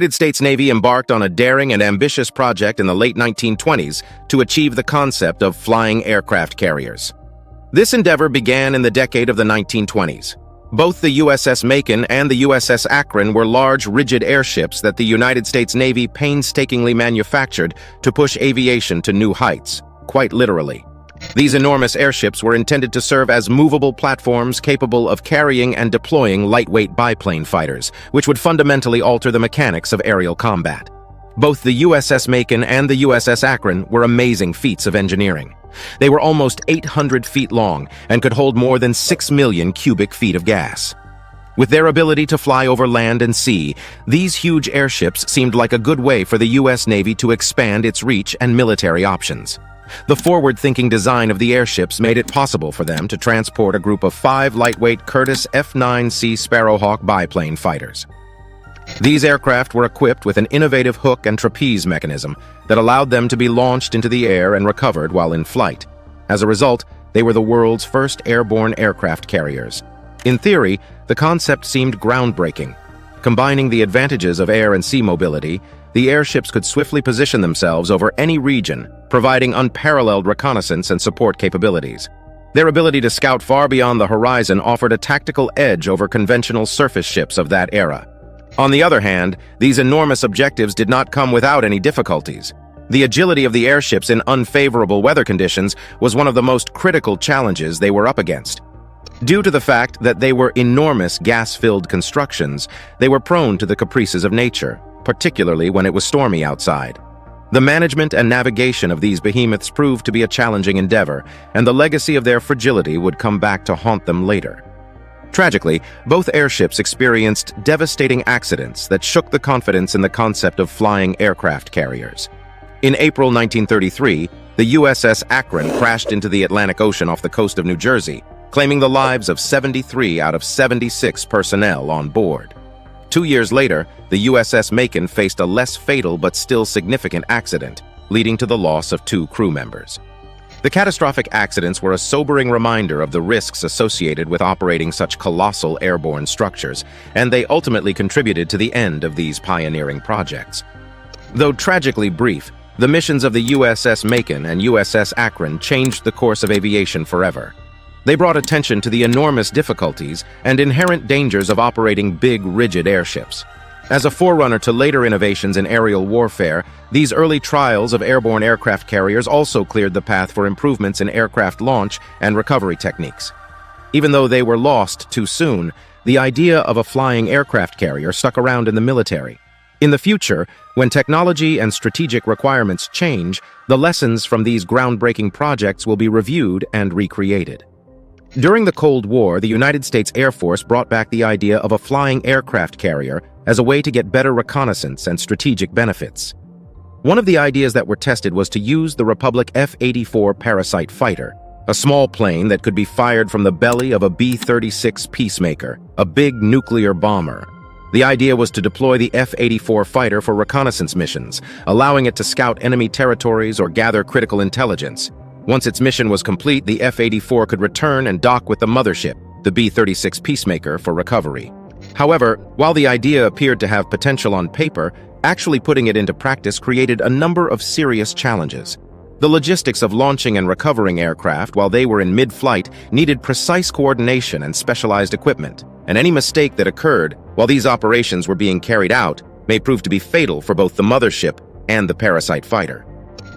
United States Navy embarked on a daring and ambitious project in the late 1920s to achieve the concept of flying aircraft carriers. This endeavor began in the decade of the 1920s. Both the USS Macon and the USS Akron were large, rigid airships that the United States Navy painstakingly manufactured to push aviation to new heights, quite literally. These enormous airships were intended to serve as movable platforms capable of carrying and deploying lightweight biplane fighters, which would fundamentally alter the mechanics of aerial combat. Both the USS Macon and the USS Akron were amazing feats of engineering. They were almost 800 feet long and could hold more than 6 million cubic feet of gas. With their ability to fly over land and sea, these huge airships seemed like a good way for the U.S. Navy to expand its reach and military options. The forward-thinking design of the airships made it possible for them to transport a group of 5 lightweight Curtiss F-9C Sparrowhawk biplane fighters. These aircraft were equipped with an innovative hook and trapeze mechanism that allowed them to be launched into the air and recovered while in flight. As a result, they were the world's first airborne aircraft carriers. In theory, the concept seemed groundbreaking. Combining the advantages of air and sea mobility, the airships could swiftly position themselves over any region, providing unparalleled reconnaissance and support capabilities. Their ability to scout far beyond the horizon offered a tactical edge over conventional surface ships of that era. On the other hand, these enormous objectives did not come without any difficulties. The agility of the airships in unfavorable weather conditions was one of the most critical challenges they were up against. Due to the fact that they were enormous gas-filled constructions, they were prone to the caprices of nature, particularly when it was stormy outside. The management and navigation of these behemoths proved to be a challenging endeavor, and the legacy of their fragility would come back to haunt them later. Tragically, both airships experienced devastating accidents that shook the confidence in the concept of flying aircraft carriers. In April 1933, the USS Akron crashed into the Atlantic Ocean off the coast of New Jersey, claiming the lives of 73 out of 76 personnel on board. 2 years later, the USS Macon faced a less fatal but still significant accident, leading to the loss of 2 crew members. The catastrophic accidents were a sobering reminder of the risks associated with operating such colossal airborne structures, and they ultimately contributed to the end of these pioneering projects. Though tragically brief, the missions of the USS Macon and USS Akron changed the course of aviation forever. They brought attention to the enormous difficulties and inherent dangers of operating big, rigid airships. As a forerunner to later innovations in aerial warfare, these early trials of airborne aircraft carriers also cleared the path for improvements in aircraft launch and recovery techniques. Even though they were lost too soon, the idea of a flying aircraft carrier stuck around in the military. In the future, when technology and strategic requirements change, the lessons from these groundbreaking projects will be reviewed and recreated. During the Cold War, the United States Air Force brought back the idea of a flying aircraft carrier as a way to get better reconnaissance and strategic benefits. One of the ideas that were tested was to use the Republic F-84 Parasite fighter, a small plane that could be fired from the belly of a B-36 Peacemaker, a big nuclear bomber. The idea was to deploy the F-84 fighter for reconnaissance missions, allowing it to scout enemy territories or gather critical intelligence. Once its mission was complete, the F-84 could return and dock with the mothership, the B-36 Peacemaker, for recovery. However, while the idea appeared to have potential on paper, actually putting it into practice created a number of serious challenges. The logistics of launching and recovering aircraft while they were in mid-flight needed precise coordination and specialized equipment, and any mistake that occurred while these operations were being carried out may prove to be fatal for both the mothership and the Parasite fighter.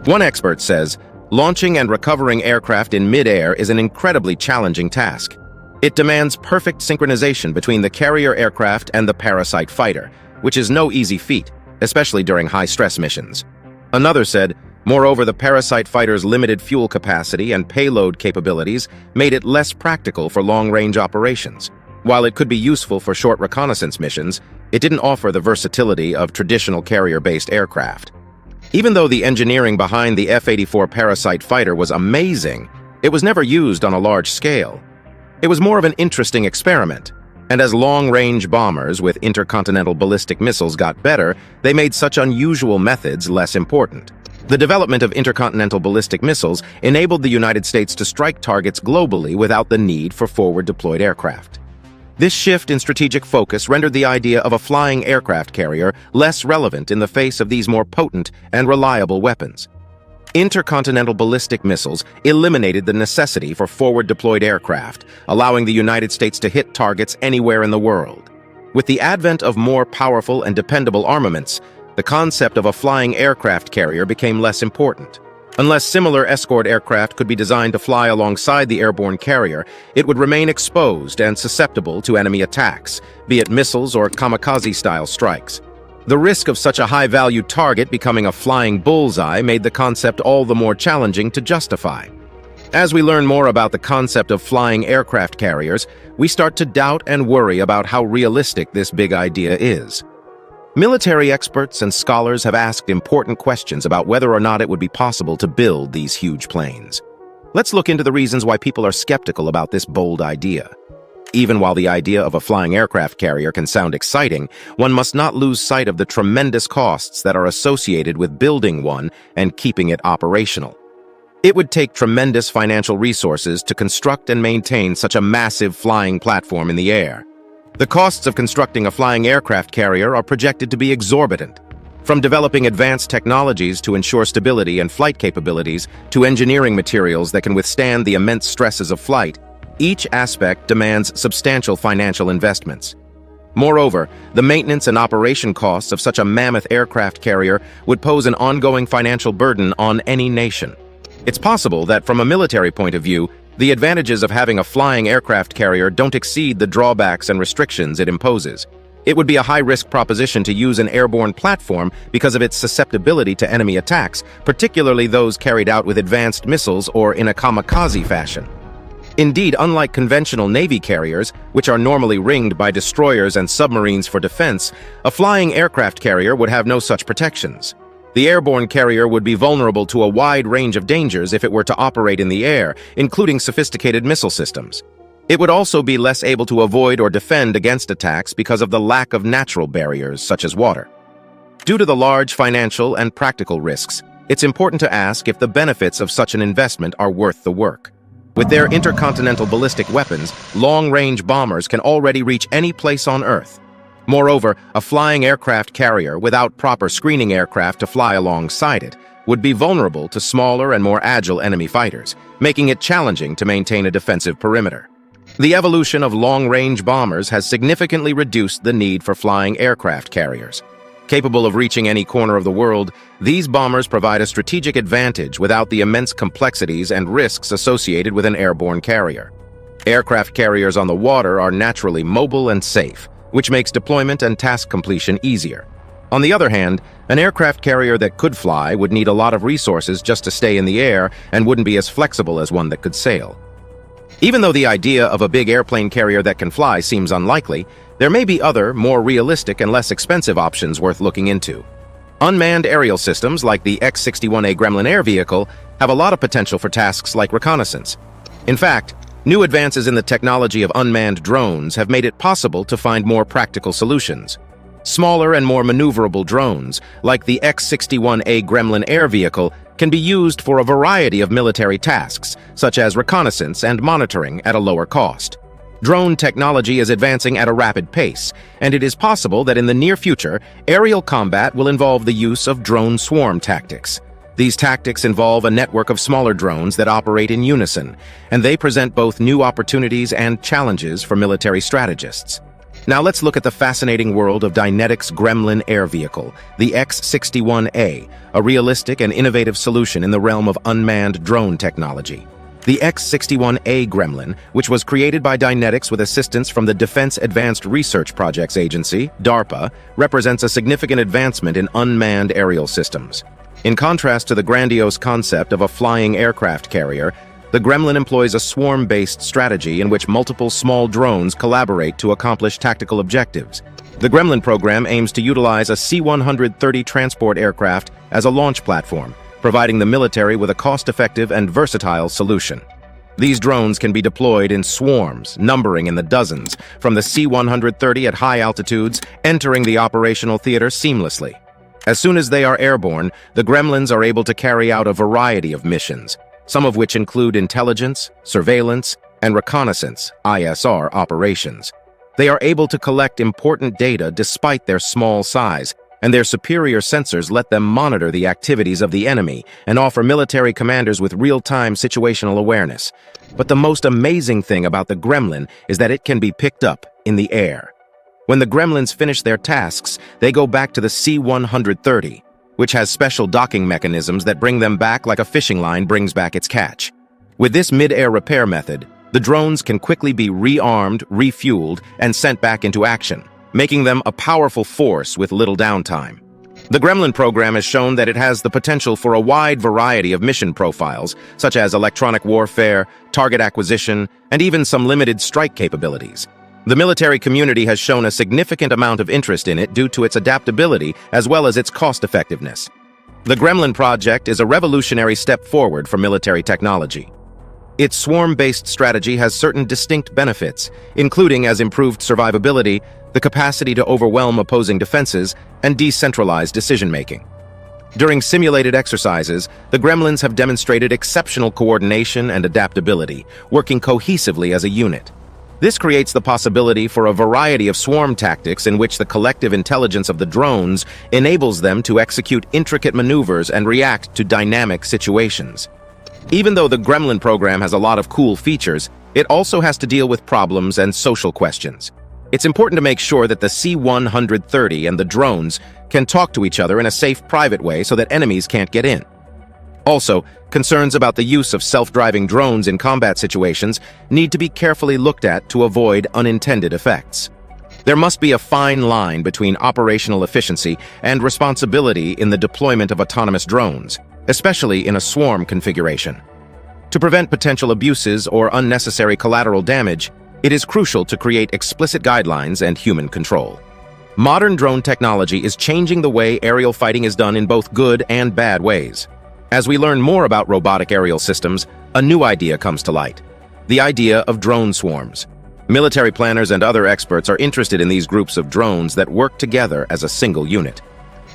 One expert says, launching and recovering aircraft in mid-air is an incredibly challenging task. It demands perfect synchronization between the carrier aircraft and the Parasite fighter, which is no easy feat, especially during high-stress missions. Another said, moreover, the Parasite fighter's limited fuel capacity and payload capabilities made it less practical for long-range operations. While it could be useful for short reconnaissance missions, it didn't offer the versatility of traditional carrier-based aircraft. Even though the engineering behind the F-84 Parasite fighter was amazing, it was never used on a large scale. It was more of an interesting experiment, and as long-range bombers with intercontinental ballistic missiles got better, they made such unusual methods less important. The development of intercontinental ballistic missiles enabled the United States to strike targets globally without the need for forward-deployed aircraft. This shift in strategic focus rendered the idea of a flying aircraft carrier less relevant in the face of these more potent and reliable weapons. Intercontinental ballistic missiles eliminated the necessity for forward-deployed aircraft, allowing the United States to hit targets anywhere in the world. With the advent of more powerful and dependable armaments, the concept of a flying aircraft carrier became less important. Unless similar escort aircraft could be designed to fly alongside the airborne carrier, it would remain exposed and susceptible to enemy attacks, be it missiles or kamikaze-style strikes. The risk of such a high-value target becoming a flying bullseye made the concept all the more challenging to justify. As we learn more about the concept of flying aircraft carriers, we start to doubt and worry about how realistic this big idea is. Military experts and scholars have asked important questions about whether or not it would be possible to build these huge planes. Let's look into the reasons why people are skeptical about this bold idea. Even while the idea of a flying aircraft carrier can sound exciting, one must not lose sight of the tremendous costs that are associated with building one and keeping it operational. It would take tremendous financial resources to construct and maintain such a massive flying platform in the air. The costs of constructing a flying aircraft carrier are projected to be exorbitant. From developing advanced technologies to ensure stability and flight capabilities, to engineering materials that can withstand the immense stresses of flight, each aspect demands substantial financial investments. Moreover, the maintenance and operation costs of such a mammoth aircraft carrier would pose an ongoing financial burden on any nation. It's possible that from a military point of view, the advantages of having a flying aircraft carrier don't exceed the drawbacks and restrictions it imposes. It would be a high-risk proposition to use an airborne platform because of its susceptibility to enemy attacks, particularly those carried out with advanced missiles or in a kamikaze fashion. Indeed, unlike conventional Navy carriers, which are normally ringed by destroyers and submarines for defense, a flying aircraft carrier would have no such protections. The airborne carrier would be vulnerable to a wide range of dangers if it were to operate in the air, including sophisticated missile systems. It would also be less able to avoid or defend against attacks because of the lack of natural barriers, such as water. Due to the large financial and practical risks, it's important to ask if the benefits of such an investment are worth the work. With their intercontinental ballistic weapons, long-range bombers can already reach any place on Earth. Moreover, a flying aircraft carrier without proper screening aircraft to fly alongside it would be vulnerable to smaller and more agile enemy fighters, making it challenging to maintain a defensive perimeter. The evolution of long-range bombers has significantly reduced the need for flying aircraft carriers. Capable of reaching any corner of the world, these bombers provide a strategic advantage without the immense complexities and risks associated with an airborne carrier. Aircraft carriers on the water are naturally mobile and safe, which makes deployment and task completion easier. On the other hand, an aircraft carrier that could fly would need a lot of resources just to stay in the air and wouldn't be as flexible as one that could sail. Even though the idea of a big airplane carrier that can fly seems unlikely, there may be other, more realistic and less expensive options worth looking into. Unmanned aerial systems like the X-61A Gremlin air vehicle have a lot of potential for tasks like reconnaissance. In fact, new advances in the technology of unmanned drones have made it possible to find more practical solutions. Smaller and more maneuverable drones, like the X-61A Gremlin air vehicle, can be used for a variety of military tasks, such as reconnaissance and monitoring at a lower cost. Drone technology is advancing at a rapid pace, and it is possible that in the near future, aerial combat will involve the use of drone swarm tactics. These tactics involve a network of smaller drones that operate in unison, and they present both new opportunities and challenges for military strategists. Now let's look at the fascinating world of Dynetics' Gremlin air vehicle, the X-61A, a realistic and innovative solution in the realm of unmanned drone technology. The X-61A Gremlin, which was created by Dynetics with assistance from the Defense Advanced Research Projects Agency, DARPA, represents a significant advancement in unmanned aerial systems. In contrast to the grandiose concept of a flying aircraft carrier, the Gremlin employs a swarm-based strategy in which multiple small drones collaborate to accomplish tactical objectives. The Gremlin program aims to utilize a C-130 transport aircraft as a launch platform, providing the military with a cost-effective and versatile solution. These drones can be deployed in swarms, numbering in the dozens, from the C-130 at high altitudes, entering the operational theater seamlessly. As soon as they are airborne, the Gremlins are able to carry out a variety of missions, some of which include intelligence, surveillance, and reconnaissance (ISR) operations. They are able to collect important data despite their small size, and their superior sensors let them monitor the activities of the enemy and offer military commanders with real-time situational awareness. But the most amazing thing about the Gremlin is that it can be picked up in the air. When the Gremlins finish their tasks, they go back to the C-130, which has special docking mechanisms that bring them back like a fishing line brings back its catch. With this mid-air repair method, the drones can quickly be rearmed, refueled, and sent back into action, making them a powerful force with little downtime. The Gremlin program has shown that it has the potential for a wide variety of mission profiles, such as electronic warfare, target acquisition, and even some limited strike capabilities. The military community has shown a significant amount of interest in it due to its adaptability as well as its cost-effectiveness. The Gremlin project is a revolutionary step forward for military technology. Its swarm-based strategy has certain distinct benefits, including as improved survivability, the capacity to overwhelm opposing defenses, and decentralized decision-making. During simulated exercises, the Gremlins have demonstrated exceptional coordination and adaptability, working cohesively as a unit. This creates the possibility for a variety of swarm tactics in which the collective intelligence of the drones enables them to execute intricate maneuvers and react to dynamic situations. Even though the Gremlin program has a lot of cool features, it also has to deal with problems and social questions. It's important to make sure that the C-130 and the drones can talk to each other in a safe, private way so that enemies can't get in. Also, concerns about the use of self-driving drones in combat situations need to be carefully looked at to avoid unintended effects. There must be a fine line between operational efficiency and responsibility in the deployment of autonomous drones, especially in a swarm configuration. To prevent potential abuses or unnecessary collateral damage, it is crucial to create explicit guidelines and human control. Modern drone technology is changing the way aerial fighting is done in both good and bad ways. As we learn more about robotic aerial systems, a new idea comes to light: the idea of drone swarms. Military planners and other experts are interested in these groups of drones that work together as a single unit.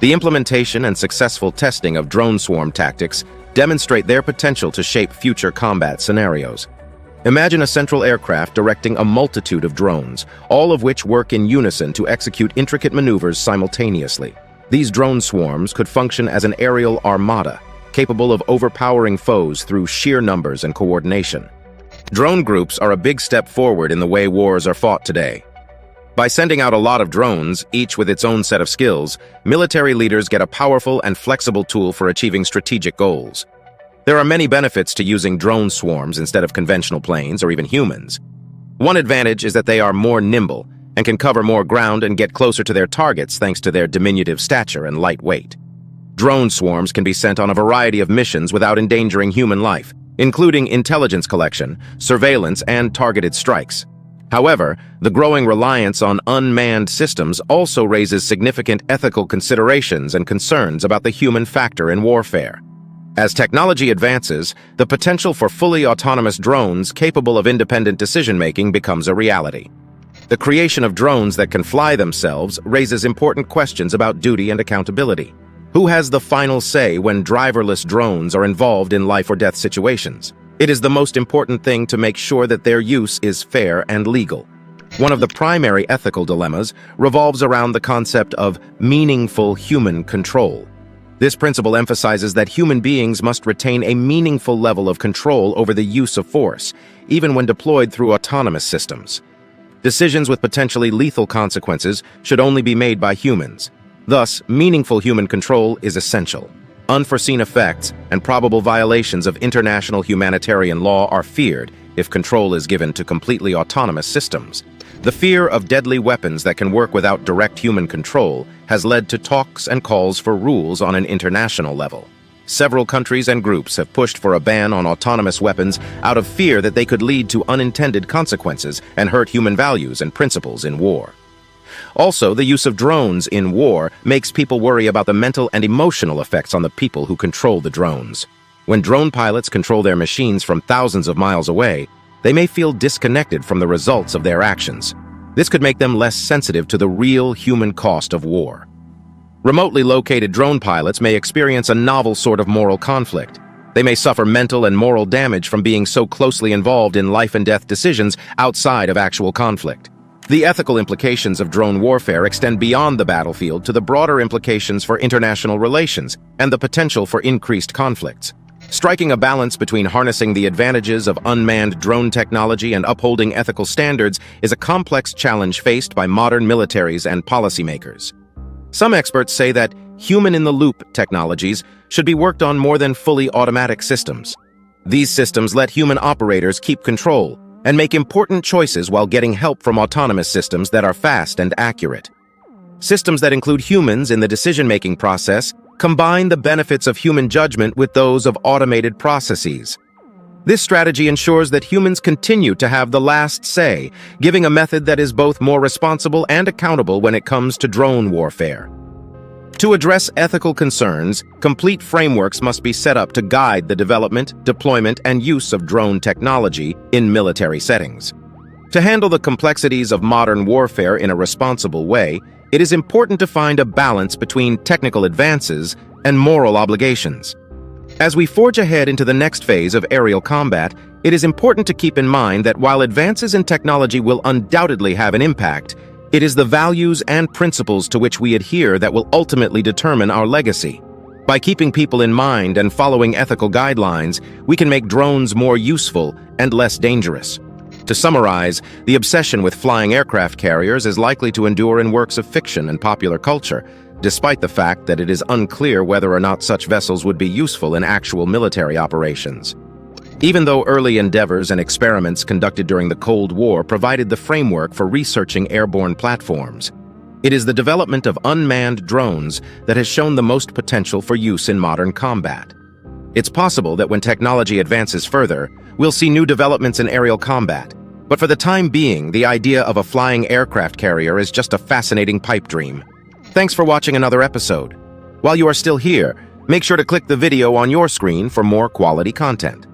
The implementation and successful testing of drone swarm tactics demonstrate their potential to shape future combat scenarios. Imagine a central aircraft directing a multitude of drones, all of which work in unison to execute intricate maneuvers simultaneously. These drone swarms could function as an aerial armada, capable of overpowering foes through sheer numbers and coordination. Drone groups are a big step forward in the way wars are fought today. By sending out a lot of drones, each with its own set of skills, military leaders get a powerful and flexible tool for achieving strategic goals. There are many benefits to using drone swarms instead of conventional planes or even humans. One advantage is that they are more nimble and can cover more ground and get closer to their targets thanks to their diminutive stature and light weight. Drone swarms can be sent on a variety of missions without endangering human life, including intelligence collection, surveillance, and targeted strikes. However, the growing reliance on unmanned systems also raises significant ethical considerations and concerns about the human factor in warfare. As technology advances, the potential for fully autonomous drones capable of independent decision-making becomes a reality. The creation of drones that can fly themselves raises important questions about duty and accountability. Who has the final say when driverless drones are involved in life-or-death situations? It is the most important thing to make sure that their use is fair and legal. One of the primary ethical dilemmas revolves around the concept of meaningful human control. This principle emphasizes that human beings must retain a meaningful level of control over the use of force, even when deployed through autonomous systems. Decisions with potentially lethal consequences should only be made by humans. Thus, meaningful human control is essential. Unforeseen effects and probable violations of international humanitarian law are feared if control is given to completely autonomous systems. The fear of deadly weapons that can work without direct human control has led to talks and calls for rules on an international level. Several countries and groups have pushed for a ban on autonomous weapons out of fear that they could lead to unintended consequences and hurt human values and principles in war. Also, the use of drones in war makes people worry about the mental and emotional effects on the people who control the drones. When drone pilots control their machines from thousands of miles away, they may feel disconnected from the results of their actions. This could make them less sensitive to the real human cost of war. Remotely located drone pilots may experience a novel sort of moral conflict. They may suffer mental and moral damage from being so closely involved in life and death decisions outside of actual conflict. The ethical implications of drone warfare extend beyond the battlefield to the broader implications for international relations and the potential for increased conflicts. Striking a balance between harnessing the advantages of unmanned drone technology and upholding ethical standards is a complex challenge faced by modern militaries and policymakers. Some experts say that human-in-the-loop technologies should be worked on more than fully automatic systems. These systems let human operators keep control and make important choices while getting help from autonomous systems that are fast and accurate. Systems that include humans in the decision-making process combine the benefits of human judgment with those of automated processes. This strategy ensures that humans continue to have the last say, giving a method that is both more responsible and accountable when it comes to drone warfare. To address ethical concerns, complete frameworks must be set up to guide the development, deployment, and use of drone technology in military settings. To handle the complexities of modern warfare in a responsible way, it is important to find a balance between technical advances and moral obligations. As we forge ahead into the next phase of aerial combat, it is important to keep in mind that while advances in technology will undoubtedly have an impact, it is the values and principles to which we adhere that will ultimately determine our legacy. By keeping people in mind and following ethical guidelines, we can make drones more useful and less dangerous. To summarize, the obsession with flying aircraft carriers is likely to endure in works of fiction and popular culture, despite the fact that it is unclear whether or not such vessels would be useful in actual military operations. Even though early endeavors and experiments conducted during the Cold War provided the framework for researching airborne platforms, it is the development of unmanned drones that has shown the most potential for use in modern combat. It's possible that when technology advances further, we'll see new developments in aerial combat. But for the time being, the idea of a flying aircraft carrier is just a fascinating pipe dream. Thanks for watching another episode. While you are still here, make sure to click the video on your screen for more quality content.